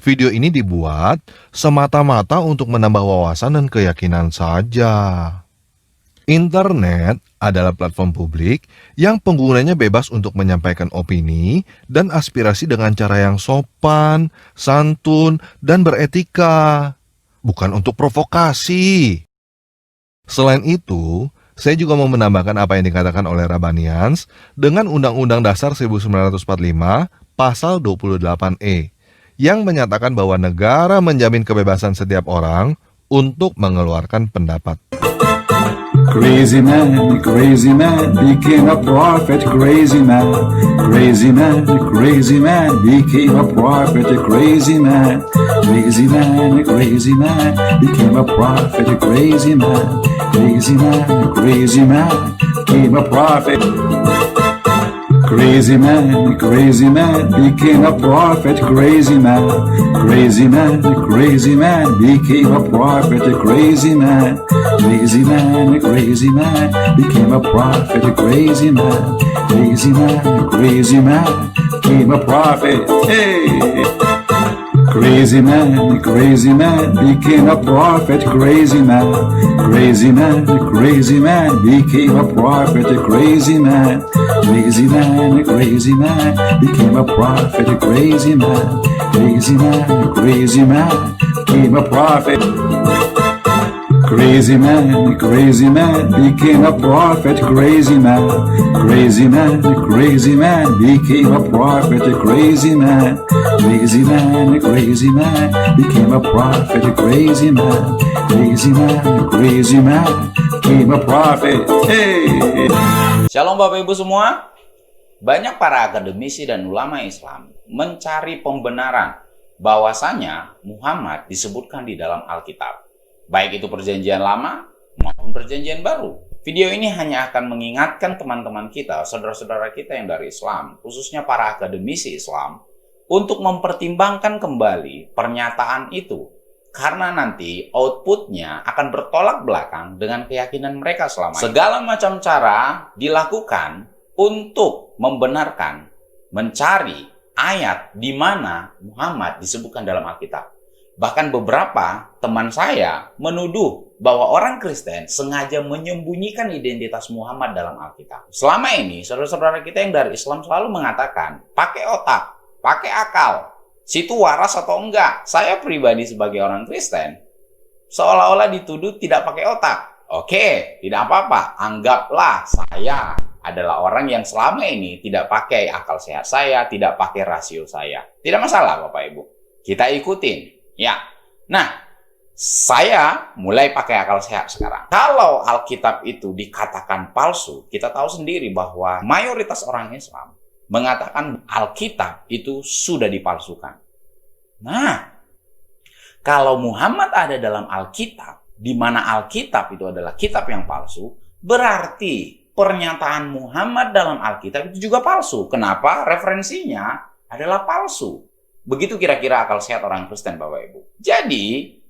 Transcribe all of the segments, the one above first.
Video ini dibuat semata-mata untuk menambah wawasan dan keyakinan saja. Internet adalah platform publik yang penggunanya bebas untuk menyampaikan opini dan aspirasi dengan cara yang sopan, santun, dan beretika, bukan untuk provokasi. Selain itu, saya juga mau menambahkan apa yang dikatakan oleh Rabanians dengan Undang-Undang Dasar 1945 Pasal 28E yang menyatakan bahwa negara menjamin kebebasan setiap orang untuk mengeluarkan pendapat. Crazy man became a prophet. Crazy man became a prophet. Crazy man became a prophet. Crazy man became a prophet. Crazy man became a prophet. Crazy man became a prophet. Crazy man became a prophet. Crazy man became a prophet. Hey! Crazy man became a prophet. Crazy man became a prophet. Crazy man became a prophet. Crazy man became a prophet. Crazy man became a prophet. Crazy man became a prophet. Crazy man became a prophet. Crazy man became a prophet. Hey! Shalom Bapak Ibu semua. Banyak para akademisi dan ulama Islam mencari pembenaran bahwasanya Muhammad disebutkan di dalam Alkitab, baik itu perjanjian lama maupun perjanjian baru. Video ini hanya akan mengingatkan teman-teman kita, saudara-saudara kita yang dari Islam, khususnya para akademisi Islam, untuk mempertimbangkan kembali pernyataan itu. Karena nanti outputnya akan bertolak belakang dengan keyakinan mereka selama ini. Segala macam cara dilakukan untuk membenarkan, mencari ayat di mana Muhammad disebutkan dalam Alkitab. Bahkan beberapa teman saya menuduh bahwa orang Kristen sengaja menyembunyikan identitas Muhammad dalam Alkitab. Selama ini, saudara-saudara kita yang dari Islam selalu mengatakan, pakai otak, pakai akal, situ waras atau enggak. Saya pribadi sebagai orang Kristen, seolah-olah dituduh tidak pakai otak. Oke, tidak apa-apa. Anggaplah saya adalah orang yang selama ini tidak pakai akal sehat saya, tidak pakai rasio saya. Tidak masalah Bapak Ibu. Kita ikutin. Ya, nah, saya mulai pakai akal sehat sekarang. Kalau Alkitab itu dikatakan palsu, kita tahu sendiri bahwa mayoritas orang Islam mengatakan Alkitab itu sudah dipalsukan. Nah, kalau Muhammad ada dalam Alkitab, di mana Alkitab itu adalah kitab yang palsu, berarti pernyataan Muhammad dalam Alkitab itu juga palsu. Kenapa? Referensinya adalah palsu. Begitu kira-kira akal sehat orang Kristen, Bapak Ibu. Jadi,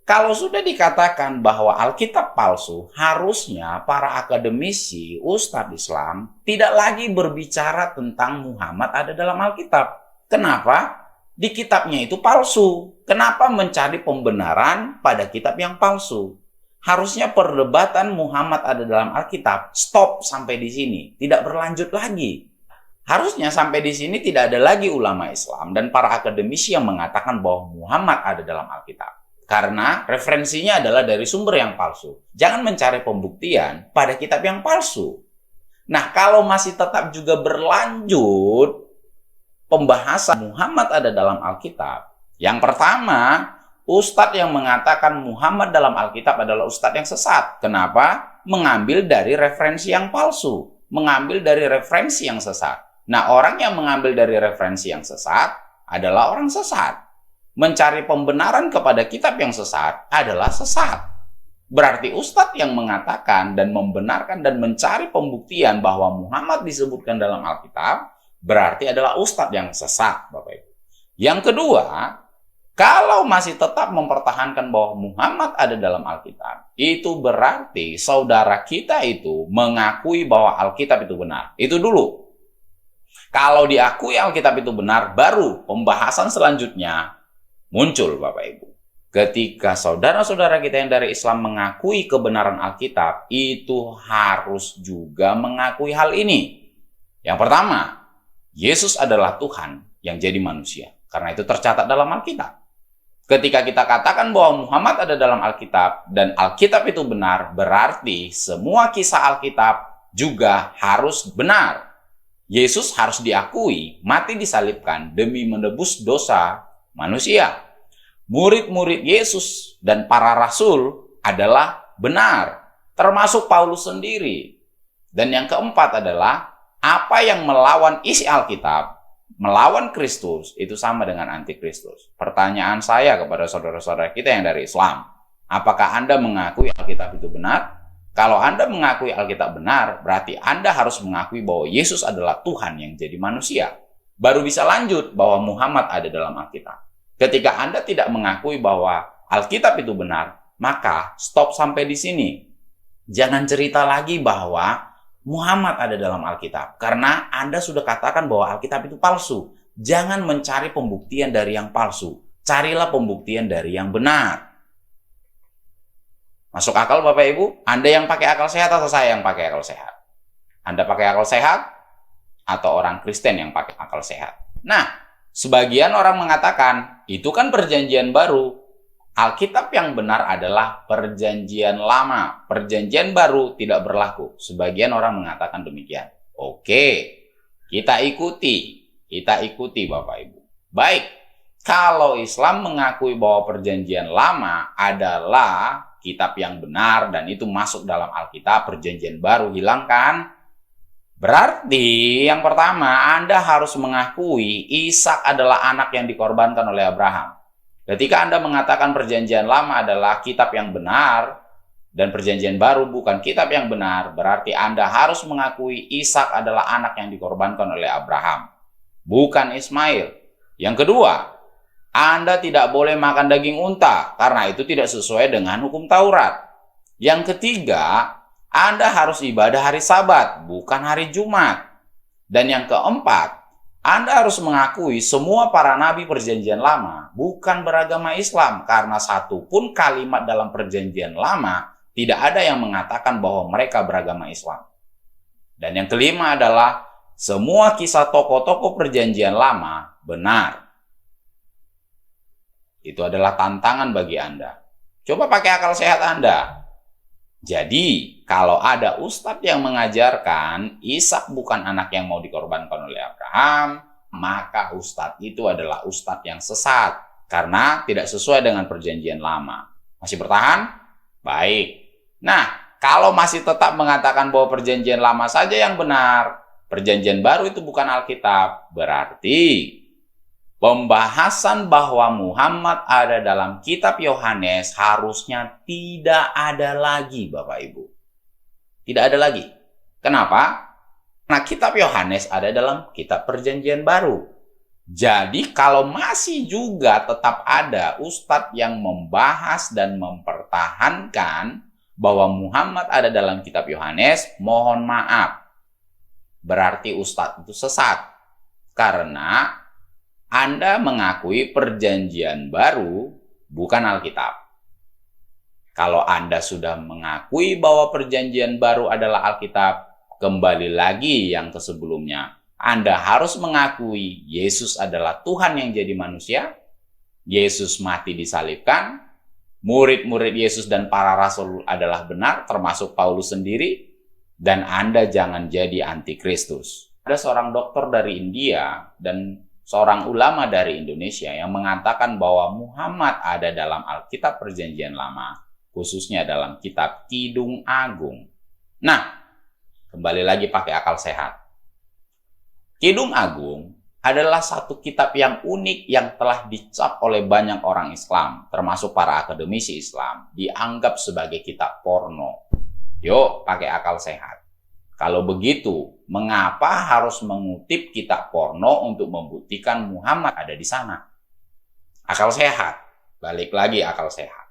kalau sudah dikatakan bahwa Alkitab palsu, harusnya para akademisi, ustadz Islam, tidak lagi berbicara tentang Muhammad ada dalam Alkitab. Kenapa? Di kitabnya itu palsu. Kenapa mencari pembenaran pada kitab yang palsu? Harusnya perdebatan Muhammad ada dalam Alkitab stop sampai di sini, tidak berlanjut lagi. Harusnya sampai di sini tidak ada lagi ulama Islam dan para akademisi yang mengatakan bahwa Muhammad ada dalam Alkitab. Karena referensinya adalah dari sumber yang palsu. Jangan mencari pembuktian pada kitab yang palsu. Nah, kalau masih tetap juga berlanjut pembahasan Muhammad ada dalam Alkitab. Yang pertama, ustadz yang mengatakan Muhammad dalam Alkitab adalah ustadz yang sesat. Kenapa? Mengambil dari referensi yang palsu. Mengambil dari referensi yang sesat. Nah, orang yang mengambil dari referensi yang sesat adalah orang sesat. Mencari pembenaran kepada kitab yang sesat adalah sesat. Berarti ustadz yang mengatakan dan membenarkan dan mencari pembuktian bahwa Muhammad disebutkan dalam Alkitab, berarti adalah ustadz yang sesat, Bapak Ibu. Yang kedua, kalau masih tetap mempertahankan bahwa Muhammad ada dalam Alkitab, itu berarti saudara kita itu mengakui bahwa Alkitab itu benar. Itu dulu. Kalau diakui Alkitab itu benar, baru pembahasan selanjutnya muncul, Bapak Ibu. Ketika saudara-saudara kita yang dari Islam mengakui kebenaran Alkitab, itu harus juga mengakui hal ini. Yang pertama, Yesus adalah Tuhan yang jadi manusia. Karena itu tercatat dalam Alkitab. Ketika kita katakan bahwa Muhammad ada dalam Alkitab dan Alkitab itu benar, berarti semua kisah Alkitab juga harus benar. Yesus harus diakui mati disalibkan demi menebus dosa manusia. Murid-murid Yesus dan para rasul adalah benar, termasuk Paulus sendiri. Dan yang keempat adalah apa yang melawan isi Alkitab, melawan Kristus, itu sama dengan antikristus. Pertanyaan saya kepada saudara-saudara kita yang dari Islam, apakah Anda mengakui Alkitab itu benar? Kalau Anda mengakui Alkitab benar, berarti Anda harus mengakui bahwa Yesus adalah Tuhan yang jadi manusia. Baru bisa lanjut bahwa Muhammad ada dalam Alkitab. Ketika Anda tidak mengakui bahwa Alkitab itu benar, maka stop sampai di sini. Jangan cerita lagi bahwa Muhammad ada dalam Alkitab, karena Anda sudah katakan bahwa Alkitab itu palsu. Jangan mencari pembuktian dari yang palsu. Carilah pembuktian dari yang benar. Masuk akal Bapak Ibu? Anda yang pakai akal sehat atau saya yang pakai akal sehat? Anda pakai akal sehat atau orang Kristen yang pakai akal sehat? Nah, sebagian orang mengatakan, itu kan perjanjian baru. Alkitab yang benar adalah perjanjian lama. Perjanjian baru tidak berlaku. Sebagian orang mengatakan demikian. Oke, kita ikuti. Kita ikuti Bapak Ibu. Baik, kalau Islam mengakui bahwa perjanjian lama adalah kitab yang benar dan itu masuk dalam Alkitab, perjanjian baru hilangkan. Berarti yang pertama, Anda harus mengakui Ishak adalah anak yang dikorbankan oleh Abraham. Ketika Anda mengatakan perjanjian lama adalah kitab yang benar dan perjanjian baru bukan kitab yang benar, berarti Anda harus mengakui Ishak adalah anak yang dikorbankan oleh Abraham, bukan Ismail. Yang kedua, Anda tidak boleh makan daging unta karena itu tidak sesuai dengan hukum Taurat. Yang ketiga, Anda harus ibadah hari Sabat, bukan hari Jumat. Dan yang keempat, Anda harus mengakui semua para nabi perjanjian lama bukan beragama Islam, karena satu pun kalimat dalam perjanjian lama tidak ada yang mengatakan bahwa mereka beragama Islam. Dan yang kelima adalah semua kisah tokoh-tokoh perjanjian lama benar. Itu adalah tantangan bagi Anda. Coba pakai akal sehat Anda. Jadi, kalau ada ustadz yang mengajarkan Ishak bukan anak yang mau dikorbankan oleh Abraham, maka ustadz itu adalah ustadz yang sesat karena tidak sesuai dengan perjanjian lama. Masih bertahan? Baik. Nah, kalau masih tetap mengatakan bahwa perjanjian lama saja yang benar, perjanjian baru itu bukan Alkitab, berarti pembahasan bahwa Muhammad ada dalam kitab Yohanes harusnya tidak ada lagi, Bapak Ibu. Tidak ada lagi. Kenapa? Karena kitab Yohanes ada dalam kitab perjanjian baru. Jadi kalau masih juga tetap ada ustadz yang membahas dan mempertahankan bahwa Muhammad ada dalam kitab Yohanes, mohon maaf. Berarti ustadz itu sesat. Karena Anda mengakui perjanjian baru bukan Alkitab. Kalau Anda sudah mengakui bahwa perjanjian baru adalah Alkitab, kembali lagi yang ke sebelumnya. Anda harus mengakui Yesus adalah Tuhan yang jadi manusia. Yesus mati disalibkan. Murid-murid Yesus dan para rasul adalah benar, termasuk Paulus sendiri. Dan Anda jangan jadi antikristus. Ada seorang dokter dari India dan seorang ulama dari Indonesia yang mengatakan bahwa Muhammad ada dalam Alkitab Perjanjian Lama, khususnya dalam kitab Kidung Agung. Nah, kembali lagi pakai akal sehat. Kidung Agung adalah satu kitab yang unik yang telah dicap oleh banyak orang Islam, termasuk para akademisi Islam, dianggap sebagai kitab porno. Yuk, pakai akal sehat. Kalau begitu, mengapa harus mengutip kitab porno untuk membuktikan Muhammad ada di sana? Akal sehat. Balik lagi akal sehat.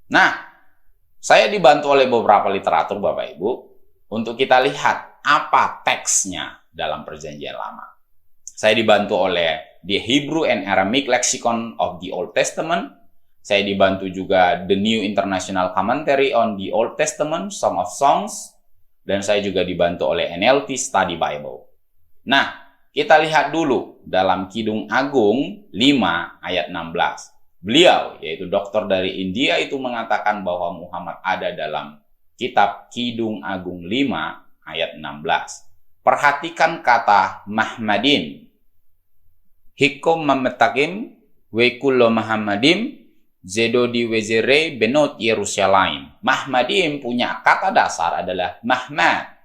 Nah, saya dibantu oleh beberapa literatur Bapak Ibu untuk kita lihat apa teksnya dalam perjanjian lama. Saya dibantu oleh The Hebrew and Aramaic Lexicon of the Old Testament. Saya dibantu juga The New International Commentary on the Old Testament, Song of Songs. Dan saya juga dibantu oleh NLT Study Bible. Nah, kita lihat dulu dalam Kidung Agung 5 ayat 16. Beliau, yaitu dokter dari India, itu mengatakan bahwa Muhammad ada dalam kitab Kidung Agung 5 ayat 16. Perhatikan kata Mahmadin. Hikum mametakim wekullo Muhammadim Zedo di Wezere Benot Yerusalem. Mahmadim punya kata dasar adalah Mahmad.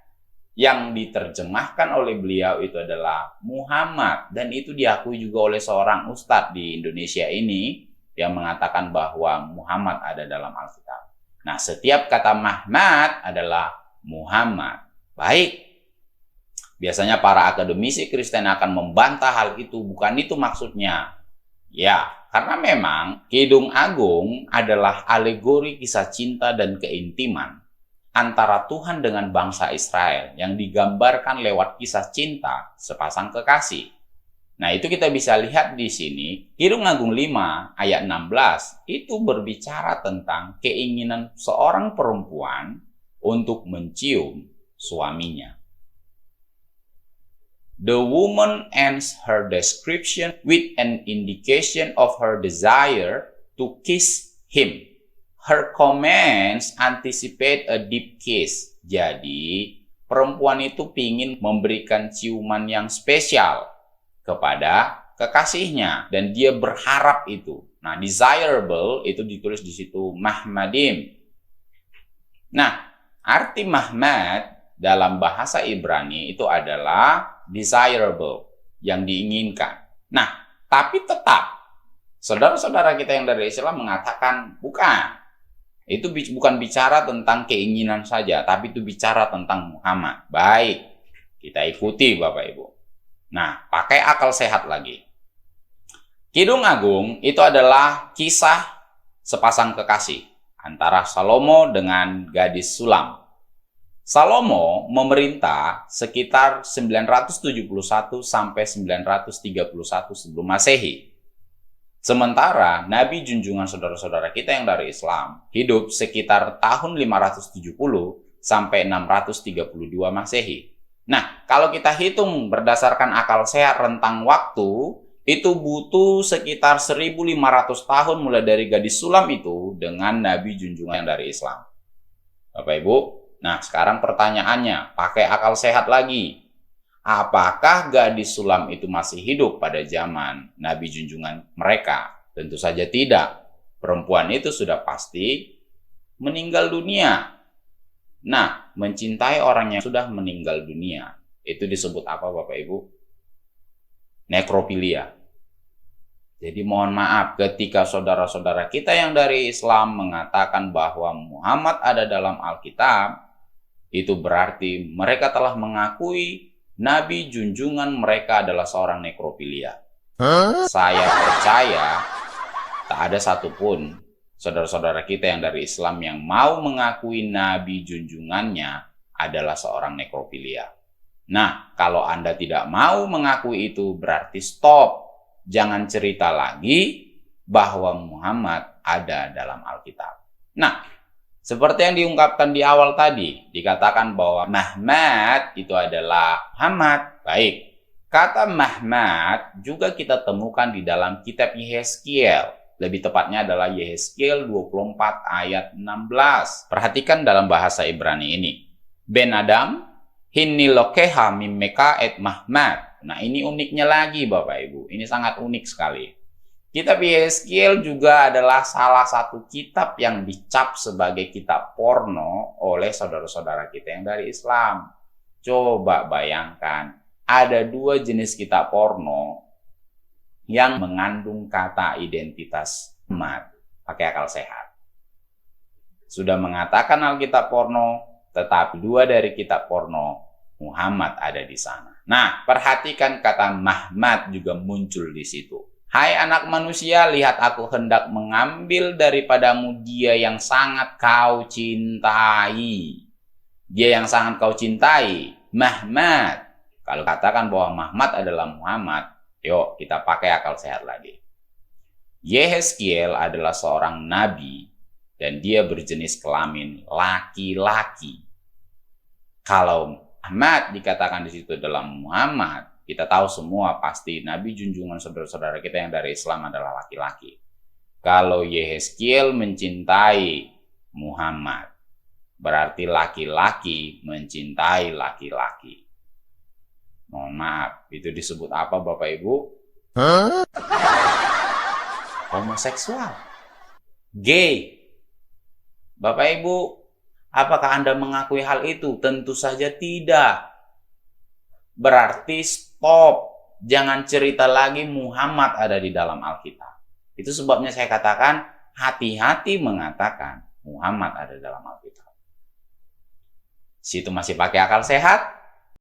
Yang diterjemahkan oleh beliau itu adalah Muhammad. Dan itu diakui juga oleh seorang ustadz di Indonesia ini yang mengatakan bahwa Muhammad ada dalam Alkitab. Nah, setiap kata Mahmad adalah Muhammad. Baik. Biasanya para akademisi Kristen akan membantah hal itu. Bukan itu maksudnya. Ya, karena memang Kidung Agung adalah alegori kisah cinta dan keintiman antara Tuhan dengan bangsa Israel yang digambarkan lewat kisah cinta sepasang kekasih. Nah, itu kita bisa lihat di sini. Kidung Agung 5 ayat 16 itu berbicara tentang keinginan seorang perempuan untuk mencium suaminya. The woman ends her description with an indication of her desire to kiss him. Her comments anticipate a deep kiss. Jadi, perempuan itu ingin memberikan ciuman yang spesial kepada kekasihnya. Dan dia berharap itu. Nah, desirable itu ditulis di situ Mahmadim. Nah, arti Mahmad dalam bahasa Ibrani itu adalah desirable, yang diinginkan. Nah, tapi tetap, saudara-saudara kita yang dari Islam mengatakan, bukan. Itu bukan bicara tentang keinginan saja, tapi itu bicara tentang Muhammad. Baik, kita ikuti Bapak Ibu. Nah, pakai akal sehat lagi. Kidung Agung itu adalah kisah sepasang kekasih antara Salomo dengan gadis Sulam. Salomo memerintah sekitar 971 sampai 931 sebelum Masehi. Sementara Nabi junjungan saudara-saudara kita yang dari Islam hidup sekitar tahun 570 sampai 632 Masehi. Nah, kalau kita hitung berdasarkan akal sehat rentang waktu, itu butuh sekitar 1500 tahun mulai dari gadis Sulam itu dengan Nabi junjungan yang dari Islam. Bapak Ibu, nah, sekarang pertanyaannya, pakai akal sehat lagi. Apakah gadis Sulam itu masih hidup pada zaman Nabi junjungan mereka? Tentu saja tidak. Perempuan itu sudah pasti meninggal dunia. Nah, mencintai orang yang sudah meninggal dunia, itu disebut apa Bapak Ibu? Nekrofilia. Jadi mohon maaf ketika saudara-saudara kita yang dari Islam mengatakan bahwa Muhammad ada dalam Alkitab, itu berarti mereka telah mengakui Nabi junjungan mereka adalah seorang nekrofilia. Saya percaya tak ada satupun saudara-saudara kita yang dari Islam yang mau mengakui Nabi junjungannya adalah seorang nekrofilia. Nah, kalau Anda tidak mau mengakui itu berarti stop. Jangan cerita lagi bahwa Muhammad ada dalam Alkitab. Nah, seperti yang diungkapkan di awal tadi, dikatakan bahwa Mahmad itu adalah Muhammad. Baik, kata Mahmad juga kita temukan di dalam kitab Yehezkiel. Lebih tepatnya adalah Yehezkiel 24 ayat 16. Perhatikan dalam bahasa Ibrani ini. Ben Adam, hinni lokeha mimmeka et Mahmad. Nah, ini uniknya lagi Bapak Ibu. Ini sangat unik sekali. Kitab Yehezkiel juga adalah salah satu kitab yang dicap sebagai kitab porno oleh saudara-saudara kita yang dari Islam. Coba bayangkan, ada dua jenis kitab porno yang mengandung kata identitas Muhammad. Pakai akal sehat. Sudah mengatakan Alkitab porno, tetapi dua dari kitab porno Muhammad ada di sana. Nah, perhatikan kata Mahmad juga muncul di situ. Hai anak manusia, lihat aku hendak mengambil daripadamu dia yang sangat kau cintai. Dia yang sangat kau cintai, Mahmad. Kalau katakan bahwa Muhammad adalah Muhammad, Yuk, kita pakai akal sehat lagi. Yehezkiel adalah seorang nabi dan dia berjenis kelamin laki-laki. Kalau Ahmad dikatakan di situ dalam Muhammad, kita tahu semua pasti nabi junjungan saudara-saudara kita yang dari Islam adalah laki-laki. Kalau Yehezkiel mencintai Muhammad, berarti laki-laki mencintai laki-laki. Mohon maaf, itu disebut apa Bapak Ibu? Homoseksual. Gay. Bapak Ibu, apakah Anda mengakui hal itu? Tentu saja tidak. Berarti stop. Jangan cerita lagi Muhammad ada di dalam Alkitab. Itu sebabnya saya katakan hati-hati mengatakan Muhammad ada dalam Alkitab. Situ masih pakai akal sehat?